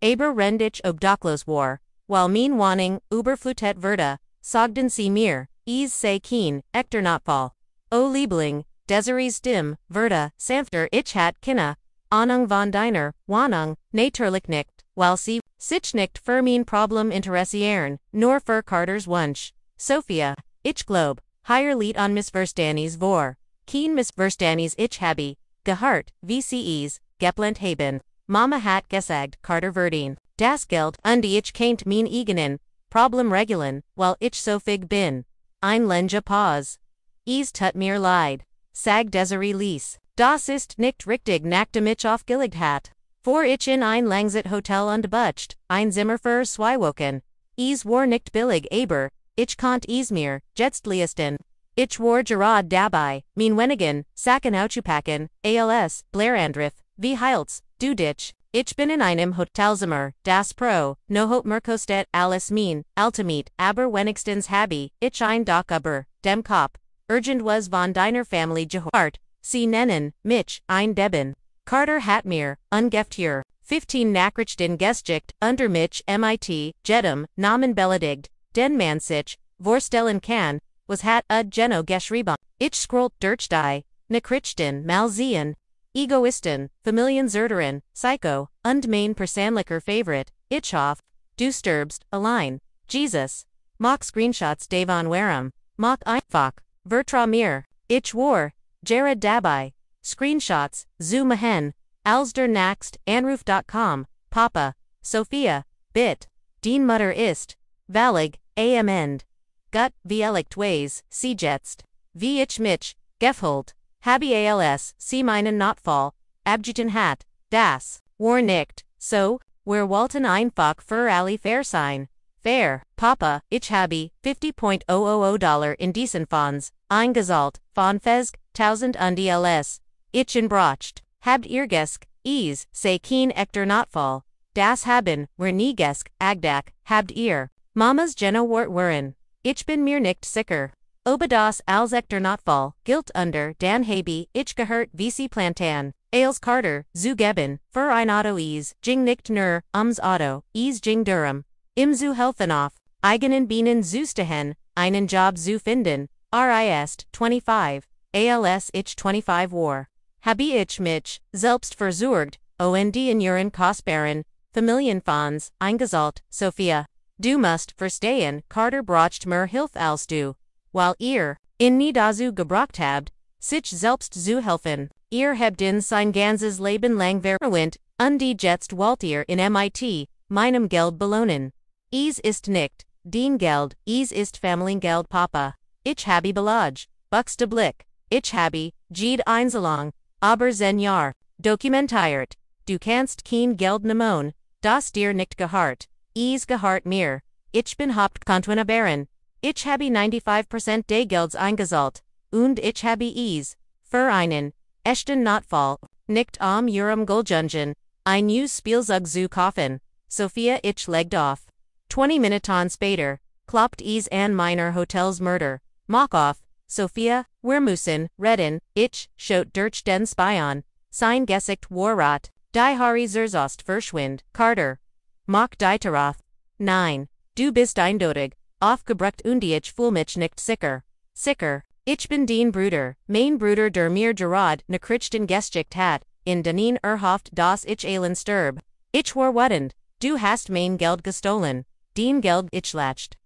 Aber rend ich obdachlos war, while mein Warning, überflutet wurde, sagten sie mir, es sei kein, echter Notfall. O Liebling, Desiree's Stimme, wurde, sanfter ich hat keine Ahnung von deiner Warnung, natürlich nicht, while sie sich nicht für mein Problem interessieren, nur für Carters Wunsch. Sophia, ich glaub, hier liegt an Missverständnis vor. Kein Missverständnis ich habe, gehört, wie sie es, geplant haben. Mama hat gesagt, Carter verdient das Geld, und ich kennt mein eigenen Problem regeln, while ich so fig bin. Ein lange Pause. Es tut mir leid. Sag Desiree Lies. Das ist nicht richtig nachdem ich aufgelegt hat. Vor ich in ein Langsit Hotel ungebucht, ein Zimmer für zwei Wochen. Es war nicht billig aber, ich konnt es mir, jetzt leisten. Ich war gerade dabei, mein wenigen, Sachen auszupacken, als, Blairandriff, wie heilt's, du dich? Ich bin in einem Hotelzimmer, das pro, no hot mir kostet alles mein, Ultimate, aber wenigstens habe, ich ein Doch über, dem Kopf. Irgendwas von deiner Familie gehört, sie nennen, mich, ein Deben. Carter hat mir, ungefähr, 15 Nachrichten geschickt, unter mich mit, jedem, Namen beleidigt, den man sich, vorstellen kann, was hat geno geschrieben. Ich scrollt durch die, Nachrichten mal sehen. Egoisten, Familienzerterin, Psycho, und mein persönlicher Favorite, ich hoff, du stirbst, allein. Jesus. Mach Screenshots davon warum, mach einfach, vertra mir, ich war, Jared dabei. Screenshots, zoom ahen, als der Naxt, Anruf.com, Papa, Sophia, Bit, den Mutter ist, Valig, am End. Gut, wie Ways, sie jetzt. Wie ich mich, Gefholt, habe als, sie meinen Notfall, Abjutant hat, das, war nicht, so, wir wollten einfach für alle fair sein. Fair, Papa, ich habe, $50,000 in diesen Fonds, eingezahlt, von Fezg, 1000 und als. Ich enbracht, habt ihr gesk, es, sei kein echter Notfall. Das haben, wir nie gesk, agdak, habt ihr. Mamas Geno wort waren. Ich bin mir nicht sicher. Oba das als echter Notfall, gilt under, Dan habe, ich gehört, wie sie plantan. Als Carter, zu geben, für ein Auto es, ging nicht nur, Auto, es ging darum. Im zu helfen auf, eigenen Bienen zu stehen, einen Job zu finden, RIS 25, als ich 25 war. Habe ich mich, selbst versorgt, und in ihren kostbaren, Familienfonds, eingesollt, Sophia. Du musst verstehen, Carter braucht mehr Hilfe als du. Weil ihr, in nie dazu gebracht habt, sich selbst zu helfen. Ihr habt in sein ganzes Leben lang verwöhnt, und jetzt wollt ihr in mit, meinem Geld belohnen. Es ist nicht, dein Geld, es ist Familiengeld, Papa. Ich habe belage, buxte Blick. Ich habe, jede Einzelung, aber 10 Jahre, dokumentiert. Du kannst kein Geld nehmen, das dir nicht gehört. Es gehört mir. Ich bin Hauptkontoinhaberin. Ich habe 95% des Gelds eingesollt. Und ich habe es, für einen, echten Notfall, nicht ihrem Guldjungen, ein neues Spielzeug zu kaufen. Sophia, ich legt auf. 20 Minuten später, kloppt es an meiner Hotels Mörder. Mach auf, Sophia, wir müssen reden, ich, schaut durch den Spion. Sein Gesicht war rot. Die Haare zerzost verschwind, Carter. Mach die darauf. Nein, du bist eindeutig, aufgebrucht und ich fühl mich nicht sicher. Sicher, ich bin dein Bruder, mein Bruder der mir gerade Nachrichten geschickt hat, in denen hofft, dass ich allen sterb. Ich war wütend, du hast mein Geld gestohlen, dein Geld ich lacht.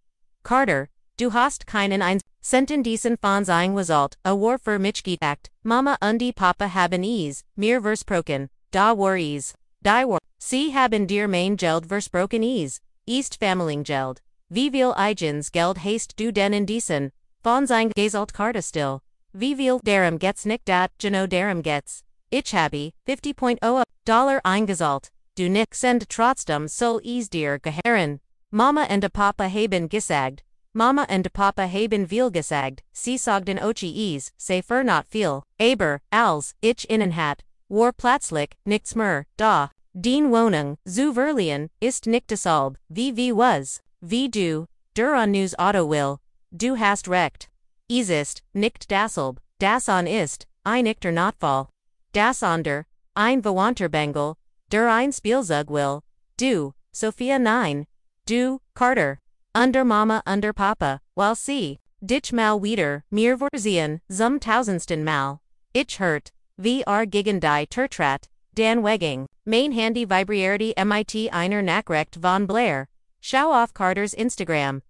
Carter, du hast keinen Cent in diesen Fonds eingesollt, a war für mich gedacht, Mama und die Papa haben es, mir versprochen, da war es. Die war, sie haben dir mein Geld versprochen es, ist Familiengeld. Wie viel eigens Geld hast du denn in diesen Fonds eingesollt, Carter still? Wie viel darum gets nicht dat, genau darum gets. Ich habe $50.0 eingesollt, du nicht send trotzdem soll es dir gehören. Mama und Papa haben gesagt, Mama und Papa haben viel gesagt, sie sagten ochi es, sei für not viel, aber, als, ich innen hat, war plötzlich, nichts mehr, da, dein Wohnung, zu verlieren, ist nicht deshalb, wie was, wie du, der an news Auto will, du hast recht. Es ist, nicht deshalb, das an ist, ein echter Notfall. Das ander, ein verwandter Bengel, der ein Spielzeug will, du, Sophia nein, du, Carter. Under Mama under Papa, while sie, dich mal wieder, mir vorsehen, zum tausendsten Mal. Ich hört, gegen die Tertrat, Dan Wegging, mein Handy vibrierte mit einer Nachricht von Blair. Schau auf Carters Instagram.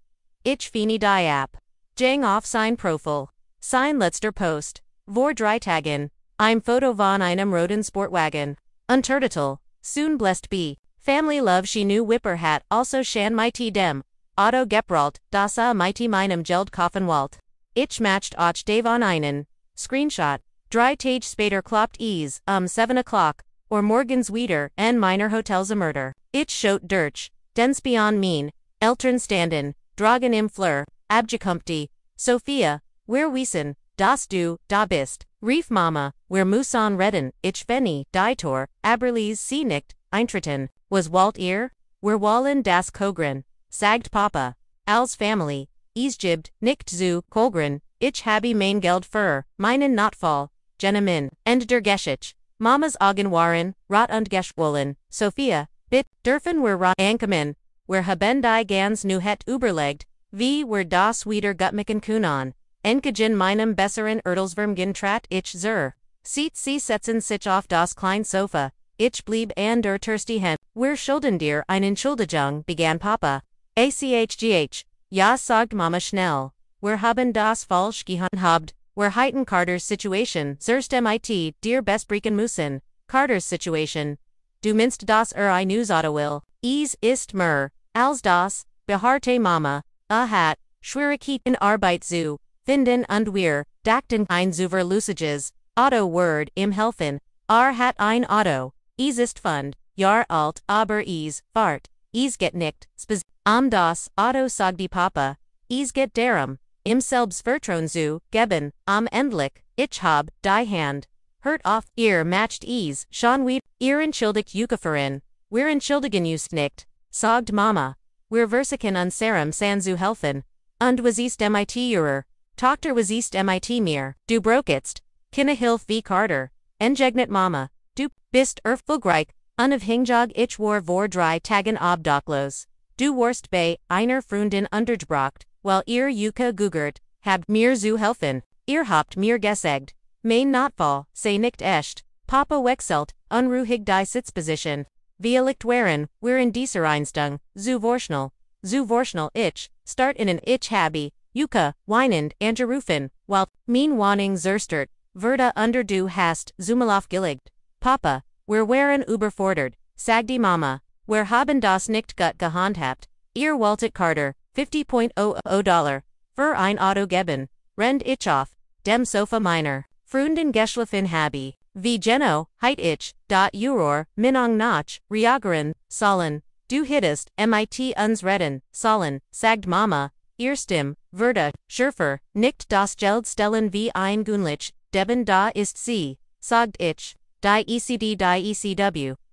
Ich finde die App. Jang auf sein Profil. Sein letzter Post. Vor 3 Tagen. Ein Foto von einem roten Sportwagen. Untertitel. Soon blessed be. Family love she new whipper hat also shan mit dem. Otto Gepralt, das mit meinem Geld kaufen wollt. Ich matcht auch Davon einen. Screenshot. 3 Tage später kloppt es, 7 o'clock, or morgens wieder, en meiner Hotels murder. Ich schaut durch, den Spion mein, Eltern standen, dragen im Flur, abgekommen, Sophia, wir wissen, dass du, da bist, rief Mama, wir müssen reden, ich feni, die Tor, aberles sie nicht, eintreten, was wollt ihr? Wir wollen das Kogren. Sagt Papa, als Family, es gibt nicht zu Kolgren, ich habe mein Geld für meinen Notfall, Gentlemen, und der Geschichte. Mamas Augen waren, rot und geschwollen, Sophia, bit, dürfen wir rot ankommen, wir haben die ganz nu het überlegt, wie wir das wieder gutmachen können, engagen meinem besseren Ertelsvermgen trat ich zur. Sieht sie setzen sich auf das kleine Sofa, ich blieb an der Thirsty Hen, wir schulden dir eine Entschuldigung, begann Papa. ACHGH, ja sagt Mama schnell, wir haben das falsch gehandhabt, wir heiten Carters Situation, zuerst mit, dir besprechen müssen, Carters Situation. Du meinst das ein News Auto will, es ist mehr, als das, beharrte Mama, hat, Schwierigkeiten Arbeit zu finden und wir, dachten ein Zuver Lusages, Auto Word im Helfen, hat ein Auto, es ist Fund, Jahr alt, aber es, fahrt, es geht nicht, das Auto sagte Papa, es geht darum, im Selbstvertrauen zu geben, endlich, ich hab, die Hand, hört auf, ihr matcht es, schon wieder, ihr entschuldigt Yukaferin, wir entschuldigen just nicht, sagt Mama, wir versuchen unserem San zu helfen, und was ist mit ihrer, Tochter was ist mit mir, du brokest, keine Hilfe wie Carter, gerechnet Mama, du bist erfolgreich, unabhängig ich war vor 3 Tagen obdachlos. Du warst bei einer Freundin untergebracht, weil ihr Yuka gugert, habt mir zu helfen, ihr habt mir gesagt, mein Notfall, sei nicht echt, Papa wechselt, unruhig die Sitzposition, via licht waren, in dieser Einstung, zu vorschnell ich, start in an ich habe, Yuka, weinend, angerufen, while, mein Wohnung zerstört, wurde unter du hast, Zumelauf gelegt. Papa, wir waren überfordert, sagte Mama, wir haben das nicht gut gehandhabt, ihr wolltet Carter, $50.00, für ein Auto geben, rend ich auf, dem Sofa meiner, Freunden geschlafen habe, wie Geno, heit ich, ihrer, Meinung nach, reagieren, sollen, du hittest, mit uns reden, sollen, sagt Mama, ihr Stimme, würde, schärfer, nicht das Geld stellen wie ein Gunlich, deben da ist sie, sagt ich, die ECD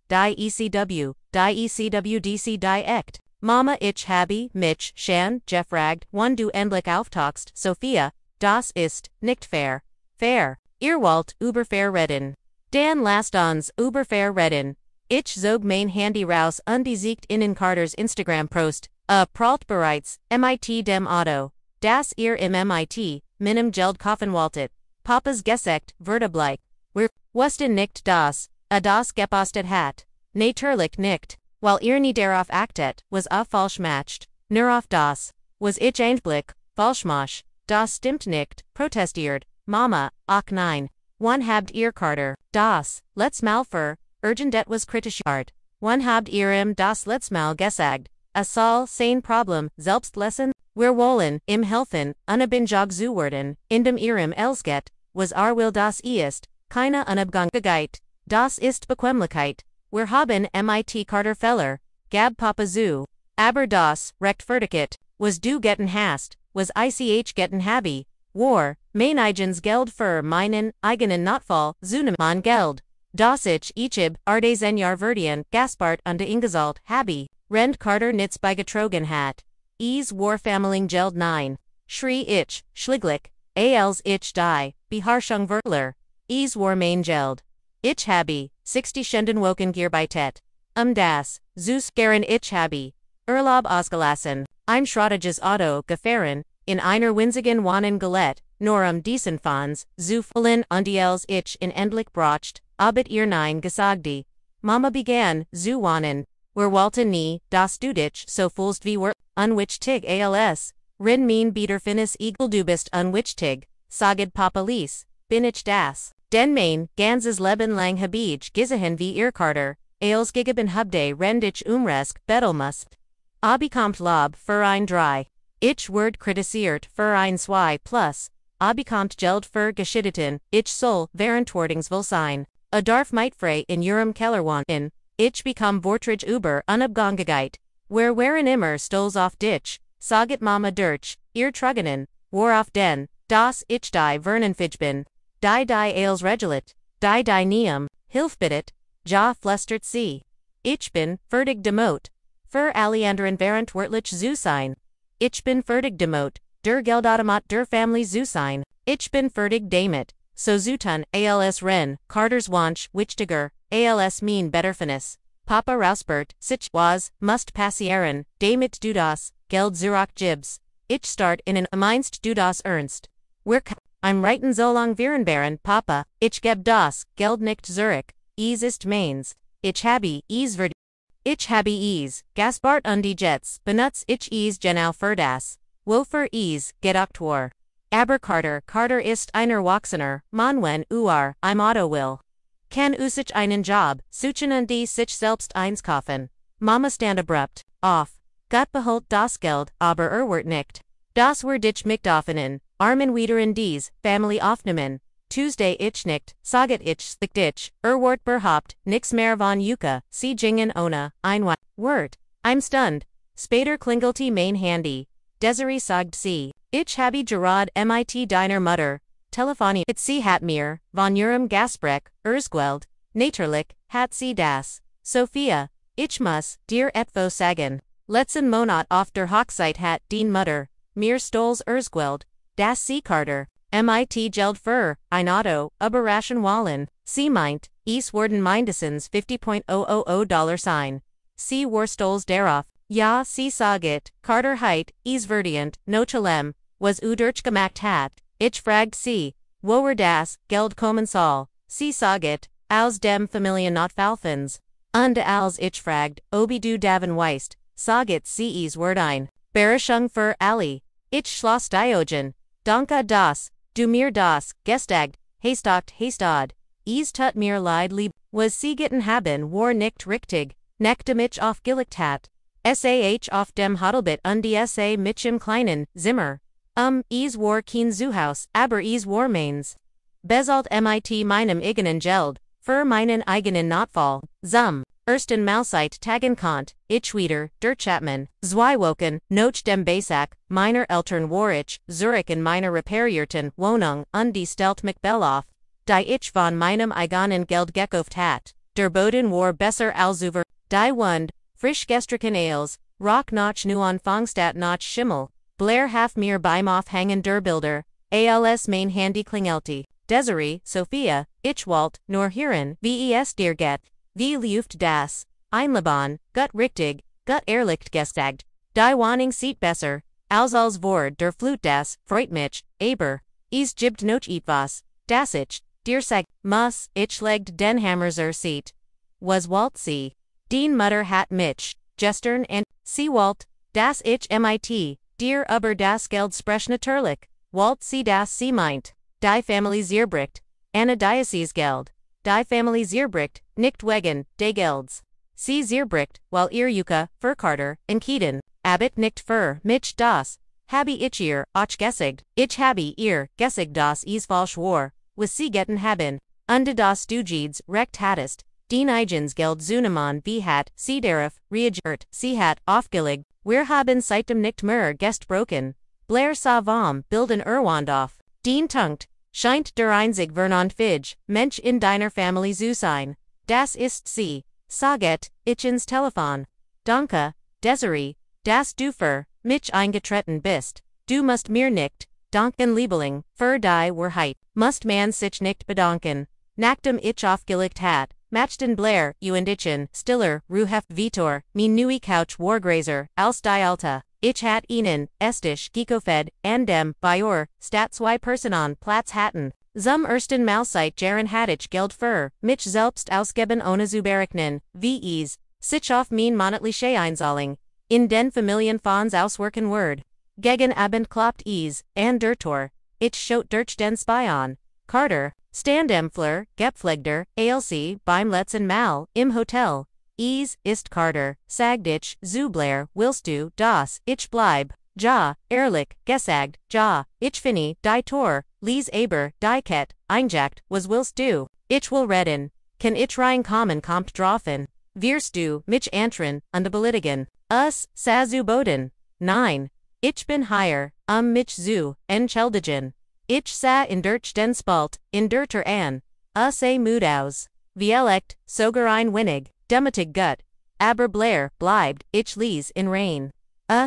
die ECW, DC echt. Mama ich habe, mich, schon, gefragt, wann du endlich auftauchst, Sophia, das ist, nicht fair. Fair. Ihr wollt, überfair reden. Dan lasst uns, überfair reden. Ich zog mein Handy raus und besiegt in Carters Instagram-Post, pralt bereits, mit dem Auto. Das ihr im mit, meinem Geld kaufen wolltet. Papas Gesagt, wurde bleich. Wir wussten nicht das gekostet hat. Natürlich nicht. Weil ihr nie darauf achtet, was falsch macht. Nur auf das. Was ich eigentlich, falsch mach. Das stimmt nicht, protestiert. Mama, ach nein. Wann habt ihr Carter, das, letztes Mal für, urgent was kritisiert. Wann habt ihr das letztes Mal gesagt. Soll sein Problem, selbst lesen? Wir wollen, im helfen, unabhängig zu werden, indem ihrem elsket, was will das ist, keine Unabhängigkeit. Das ist Bequemlichkeit. Wir haben mit Carter Feller, gab Papa zu. Aber das, rechtfertigt, was du getten hast, was ich getten habe, war, mein eigens Geld für meinen eigenen Notfall, mein Geld. Das ich ardes ein Jahr verdienen, gaspart und ingezahlt habe, rend Carter nichts beigetragen hat. War Familien Geld 9. Schrie ich, schliglich, als ich die, Beharrschung Wörtler. War mein Geld. Ich habe, 60 Stunden woken gearbeitet. Das, Zeus gern ich habe, Urlaub ausgelassen, ein schrottliches Auto gefahren, in einer winzigen Wohnung gelebt, nur diesen Fonds, zu füllen und als ich in endlich bracht, abit ihr nein gesagte. Mama begann, zu wohnen, wir wollten nie, dass du dich so fühlst wie wir, unwichtig als, rin mein Biederfinnis eagle du bist unwichtig, saged Papa Lies, bin ich das. Den mein, ganzes Leben lang hab ich gesehen wie ihr Carter, als gegeben habde rend ich umresk betelmust. Bekommt Lob für ein 3. Ich werd kritisiert für ein 2 plus. Bekommt Geld für Geschichten, ich soll verantwortungsvoll sein. Darf frei in ihrem Keller wohnen. Ich bekomme Vorträge über Unabhängigkeit. Wir waren immer stolz auf dich, saget Mama durch, ihr Trugenen, worauf denn, das ich die Vernenfij bin. Die als Regelet, die Neum, Hilfbittet, ja flüstert sie. Ich bin, fertig demot. Für alle anderen verantwortlich zu sein. Ich bin fertig demot, der Geldautomat der Family zu sein. Ich bin fertig damit, so zu tun, als ren, Carters Wunsch, wichtiger, als mein Betterfinnis. Papa Rausbert, sich was, must passieren, damit du das, Geld zurück gibst. Ich start in meinst du das ernst. I'm reiten so lang Virenbaren, Papa, ich geb das, Geld nicht zurück, ist meins, ich habe gaspart und die Jets, benutz ich genau für das, wofür gedoktor. Aber Carter ist einer Wachsener, man wenn im Auto will. Kann sich einen Job, suchen und die sich selbst einkaufen. Mama stand abrupt, auf. Gott beholt das Geld, aber wird nicht. Das dich mich offenen. Armen wieder in dies, Family aufnehmen. Tuesday ich nicht, saget ich slicht ich, wort berhaupt, nix mehr von Yuka, sie jingen ohne, ein Wort. I'm stunned. Später klingelte mein Handy. Desiree sagt sie. Ich habe gerade mit deiner Mutter. Telefoniert sie hat mir, von ihrem Gasprech, Erzgeld, natürlich, hat sie das. Sophia, ich muss, dir etwas sagen. Letzten Monat auf der Hochzeit hat die Mutter, mir stolz Erzgeld. Das sie Carter, mit Geld für, ein Auto, überraschen wollen. Sie meint, es werden mindestens $50.00 sein. Sie war stolz darauf. Ja, sie saget, Carter heit, es verdient, nochalem, was gemacht hat. Ich fragt sie, woher das, Geld kommen soll. Sie saget, aus dem Familien Notfallfonds. und als ich fragd, ob du davon weißt, sag ich es word ein. Berechung für alle. Ich schloss Diogen. Danke das, du mir das, gestagt, hastad. Es tut mir leid lieb, was sie gitten haben war nicht richtig, nachdem ich aufgelegt hat. Auf dem Hotelbett und sa mit im kleinen Zimmer. Es war kein Zuhaus, aber es war meins. Bezahlt mit meinem eigenen Geld, für meinen eigenen Notfall, zum ersten Mahlzeit tagen konnt, ich wieder, der Chapman, zwei Wochen, nach dem Besuch meiner Eltern war ich, Zurich in meiner reparierten Wohnung und die stellt mich bell auf, die ich von meinem eigenen Geld gekauft hat. Der Boden war besser als über, die Wund, frisch gestrichen Ales, rock noch nu Anfangstat noch Schimmel, Blair half mir beim Aufhängen der Bilder, als mein Handy klingelte. Desiree, Sophia, ich wollt, nur hören, wie es dir geht, wie läuft das, Einleben, gut richtig, gut ehrlich gesagt, die Wohnung sieht besser, als Wort der Flut das, freut mich, aber, es gibt noch etwas, das ich, dir sag, muss, ich legt den Hammerser sieht, was wollt sie, den Mutter hat mich, gestern und, sie wollt, das ich mit, dir aber das Geld sprech natürlich, wollt sie das sie meint. Die Familie zerbricht, Anna Diocese Geld, die Familie zerbricht, nicht wegen, de Gelds. Sie zerbricht, weil ihr Yuka, für Carter, in Keaton, Abbott nicht für, mich das, habe ich ihr, auch gesagt, ich habe ihr, gesagt das is falsch war, was sie getten haben, und das du jedes, recht hattest, den eigens Geld zunehmen wie hat, sie darauf, reagiert, sie hat, aufgelegt, wir haben seitdem nicht mehr gestbroken, Blair sah vom, bilden auf. Den Tunkt, scheint der einzig vernünftige Mensch in deiner Familie zu sein. Das ist sie. Saget, ich ins Telefon. Danke, Desiree, dass du für mich eingetreten bist. Du musst mir nicht danken Liebeling, für die Wahrheit. Musst man sich nicht bedanken. Nachdem ich aufgelegt hat, matchten Blair, und ichen, stiller, ruheft Vitor, mein neue Couch Wargrazer, als die alte. Ich hat ihnen, estisch, gekofed, and dem, Bajor, stat zwei Personen, Platz hatten. Zum ersten Mahlzeit Jaren hat ich Geld für, mich selbst ausgeben ohne zu berechnen, wie es, sich auf mein monatliche Einzahlung, in den Familienfonds auswirken wird. Gegen Abend kloppt es, and der Tor, ich schot durch den Spion. Carter, stand em Fleur, gepflegter, ALC, beim letzten Mal, im Hotel. Es ist Carter, sagd ich, zu Blair, willst du, das, ich bleib, ja, ehrlich, gesagt, ja, ich finde, die Tor, les aber, die Ket, einjagt, was willst du, ich will reden, kann ich reinkommen kommt draufhin, wirst du, mich antren, und belitigen, sa zu boden, nein, ich bin hier, mich zu, entschuldigen, ich sa in durch den Spalt, in der an, a mood aus, vielect, sogar ein wenig. Dematig gut, aber Blair, bleibt, ich les in rain.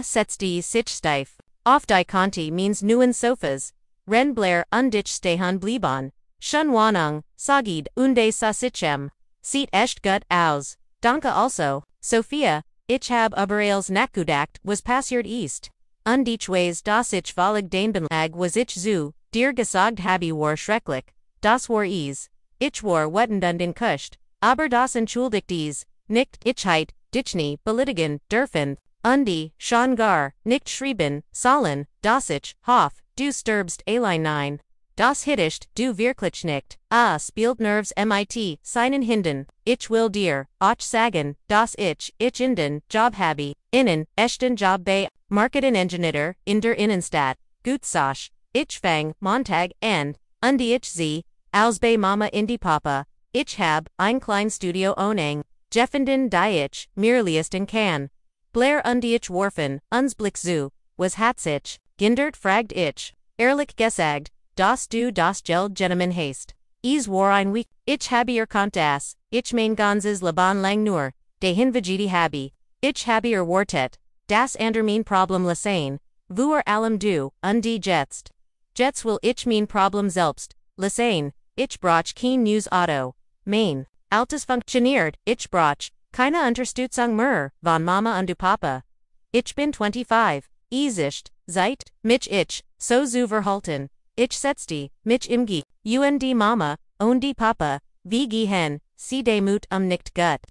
Setzt sich steif. Auf die Conti means neuen Sofas. Ren Blair und ich stehen blieben. Schon Wohnung, sagid, unde sa sichem. Sieht echt gut aus. Danke also, Sophia, ich hab aber als nachgedacht, was passiert ist. Und ich weiß, dass ich völlig den Belag was ich zu, dir gesagt habe war schrecklich. Das war es. Ich war wütend und enttäuscht. Aber das entschuldigt es, nicht, ich heit, dich nie, belitigen, dürfen, und schon gar, nicht schreiben, sollen, dass ich, hoff, du stirbst allein nein. Das hittischt, du wirklich nicht, spielt Nerves mit, seinen Hinden, ich will dir, auch sagen, dass ich in den Job habe, innen, echten Job bei, Marketing-Engineer, in der Innenstadt, gut sach, ich fang, Montag an, und ich sie, als bei Mama in die Papa. Ich hab ein klein Studio owning, Jeffenden die ich, mirliesten kann. Blair und ich warfen, uns Blick zu, was hat sich, gindert fragt ich, ehrlich gesagt, dass du das Geld Gentleman hast. Es war ein Week, ich habe erkannt das, ich mein ganzes Leben lang nur, de hinvagiti habe, ich habe wartet, das ander mein Problem lassen, vor allem du, und die Jetst. Jets will ich mein Problem selbst, lassen, ich brauch kein News Auto. Mein, altes funktioniert, ich brauch, keine Unterstützung mehr, von Mama und Papa. Ich bin 25, ist, seit, mich ich, so zu verhalten, ich setzte, mich imgi, und die Mama, und die Papa, wie gehen, sie demut nicht gut.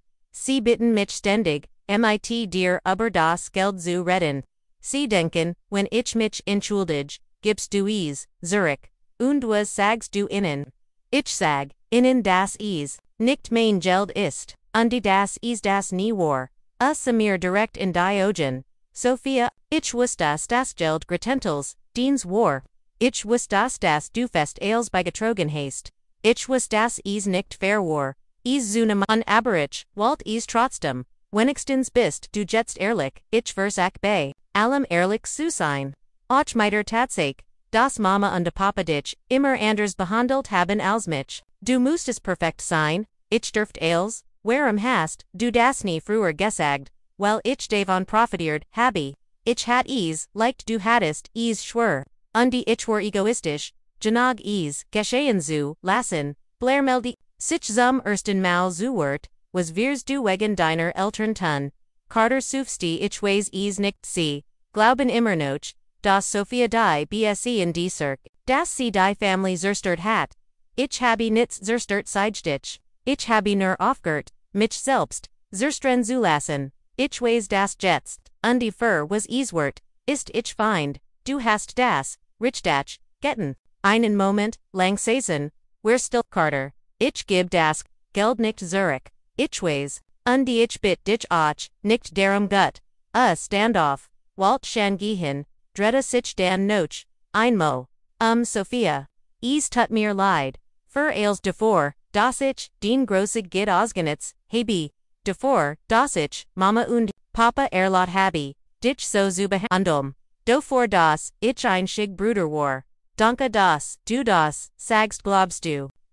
Sie bitten mich ständig, mit dir über das Geld zu reden. Sie denken, wenn ich mich entschuldige, gibst du es, zurück. Und was sagst du ihnen? Ich sag, ihnen das es nicht mein Geld ist, und das es das nie war. Mir direkt in die Augen. Sophia, ich wusste das Geld gretentels, diens war. Ich wusste das du fest als beigetragen hast. Ich wusste das es nicht fair war. Es zune an aberich, walt es trotzdem. Wenigstens bist du jetzt ehrlich, ich versag bei allem ehrlich zu sein. Och meiter Tatsache, das Mama und Papa dich immer anders behandelt haben als mich. Du musstest perfekt sein, ich dürft als, warum hast du das nie früher gesagt, weil ich davon profitiert habe. Ich hat es, like du hattest es schwör, und ich war egoistisch, genug es, geschehen zu lassen, blairmelde, sich zum ersten Mal zuwort, was wirst du wegen deiner Eltern tun. Carter sufsti ich weiß es nicht sie, glauben immer noch, dass Sophia die BSE in die Cirque, dass sie die Family zerstört hat. Ich habe nichts zerstört Seidstich. Ich habe nur aufgehört, mich selbst, zerstren zu lassen. Ich weiß das jetzt, und die was es wert, ist ich find, du hast das, Richdach, getten. Einen Moment, lang saisen, we're still Carter. Ich geb das, Geld nicht zurück. Ich weiß, und ich bit dich auch, nicht darum gut. Standoff, Walt shan gehen, dretta sich dan noch, einmo. Sophia. Es tut mir leid. Als davor, dass ich, den grossig git ausgenutzt, habe. Davor, dass ich, Mama und Papa erlaubt habe, dich so zu behandeln. Davor dass, ich ein schick Bruder war. Danke dass, du das, sagst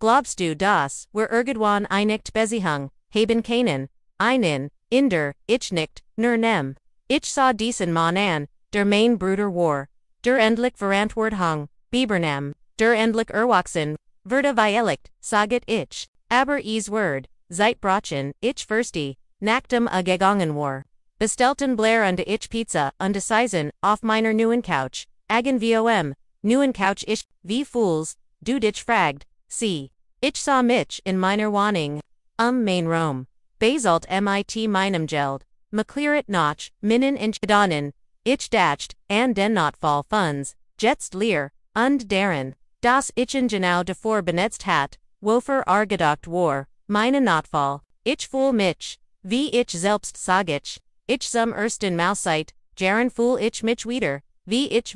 glaubst du das, wir irgendwann nicht Beziehung, haben können, einen, ich nicht, nur nem. Ich sah diesen Mann an, der mein Bruder war, der endlich Verantwortung, Bibernam, der endlich erwachsen, wurde weiligt, saget ich, aber es word, seit Brachen, ich verste, nachdem gegangen war. Bestellten Blair und ich Pizza und Seisen, auf meiner neuen Couch, agen vom, neuen Couch ich, wie fools, du dich fragt, sie. Ich sah mich in meiner Wohnung, mein Raum. Basalt mit meinem Geld, McClearet noch, Minnen in Gedanen, ich dacht, an den Notfallfonds, jetzt leer, und darin, das ich in genau davor benetzt hat, wofür gedacht war, meine Notfall, ich fühl mich, wie ich selbst sag ich zum ersten Mal seit, Jahren fühl ich mich wieder, wie ich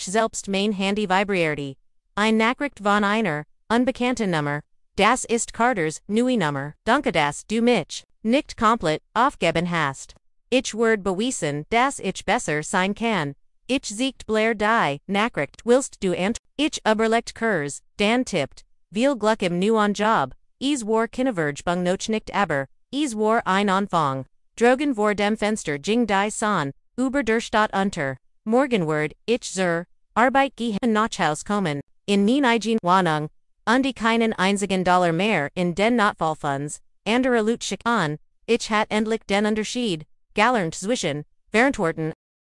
selbst mein Handy vibrierte. Ein Nachricht von einer, unbekannten Nummer, das ist Carters neue Nummer, danke dass du mich, nicht komplett, aufgeben hast. Ich word bewiesen, dass ich besser sein kann. Ich siegt Blair die, Nachricht willst du ich überlegt Kurs, dan tippt, viel Glück im neuen Job, es war Kindervergebung noch nicht aber, es war ein Anfang. Drogen vor dem Fenster ging die Sonne, über der Stadt unter. Morgenward, ich zur Arbeit gehen nach Haus kommen, in mein eigen Wohnung, und keinen einzigen Dollar mehr in den Notfallfonds, andere Lut schick an, ich hat endlich den Unterschied, galernt zwischen, Verantworten